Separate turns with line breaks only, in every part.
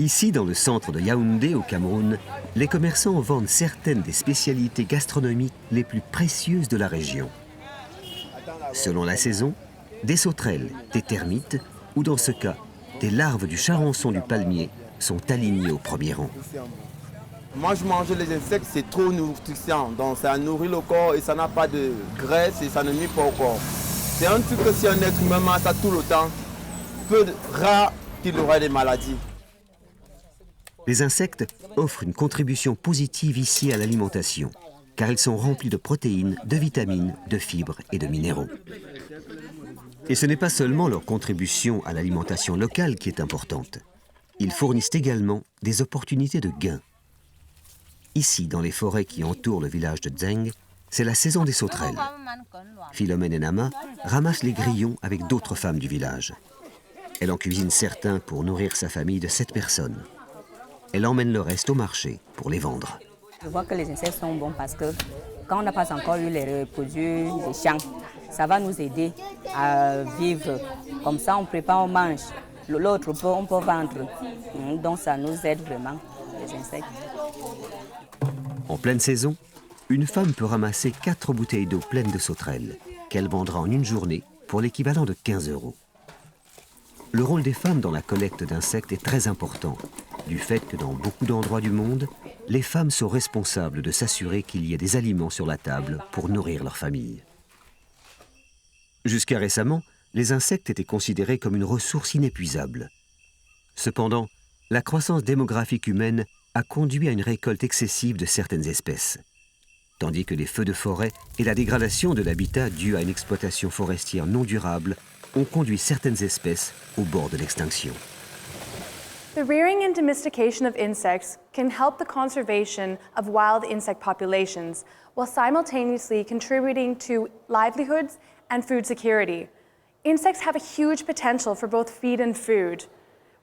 Ici, dans le centre de Yaoundé, au Cameroun, les commerçants vendent certaines des spécialités gastronomiques les plus précieuses de la région. Selon la saison, des sauterelles, des termites ou dans ce cas, des larves du charançon du palmier sont alignées au premier rang.
Moi, je mange les insectes, c'est trop nourrissant. Donc, ça nourrit le corps et ça n'a pas de graisse et ça ne nuit pas au corps. C'est un truc que si un être humain mange ça tout le temps, peu rare qu'il aurait des maladies.
Les insectes offrent une contribution positive ici à l'alimentation, car ils sont remplis de protéines, de vitamines, de fibres et de minéraux. Et ce n'est pas seulement leur contribution à l'alimentation locale qui est importante. Ils fournissent également des opportunités de gains. Ici, dans les forêts qui entourent le village de Dzeng, c'est la saison des sauterelles. Philomène et Nama ramassent les grillons avec d'autres femmes du village. Elle en cuisine certains pour nourrir sa famille de 7 personnes. Elle emmène le reste au marché pour les vendre.
Je vois que les insectes sont bons parce que quand on n'a pas encore eu les reproduits des champs, ça va nous aider à vivre. Comme ça, on prépare, on mange. L'autre, on peut vendre. Donc ça nous aide vraiment, les insectes.
En pleine saison, une femme peut ramasser 4 bouteilles d'eau pleines de sauterelles, qu'elle vendra en une journée pour l'équivalent de 15 €. Le rôle des femmes dans la collecte d'insectes est très important, du fait que dans beaucoup d'endroits du monde, les femmes sont responsables de s'assurer qu'il y ait des aliments sur la table pour nourrir leur famille. Jusqu'à récemment, les insectes étaient considérés comme une ressource inépuisable. Cependant, la croissance démographique humaine a conduit à une récolte excessive de certaines espèces, tandis que les feux de forêt et la dégradation de l'habitat due à une exploitation forestière non durable ont conduit certaines espèces au bord de l'extinction.
The rearing and domestication of insects can help the conservation of wild insect populations while simultaneously contributing to livelihoods and food security. Insects have a huge potential for both feed and food.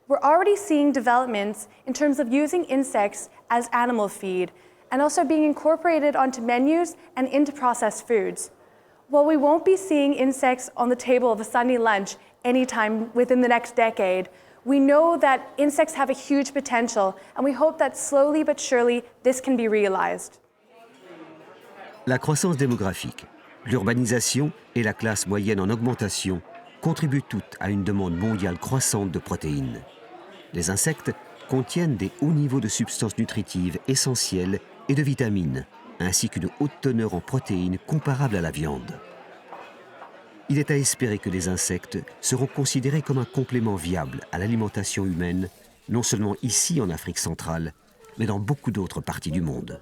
We're already seeing developments in terms of using insects as animal feed and also being incorporated onto menus and into processed foods. While we won't be seeing insects on the table of a Sunday lunch anytime within the next decade, we know that insects have a huge potential, and we hope that slowly but surely this can be realized.
La croissance démographique, l'urbanisation et la classe moyenne en augmentation contribuent toutes à une demande mondiale croissante de protéines. Les insectes contiennent des hauts niveaux de substances nutritives essentielles et de vitamines, ainsi qu'une haute teneur en protéines comparable à la viande. Il est à espérer que les insectes seront considérés comme un complément viable à l'alimentation humaine, non seulement ici en Afrique centrale, mais dans beaucoup d'autres parties du monde.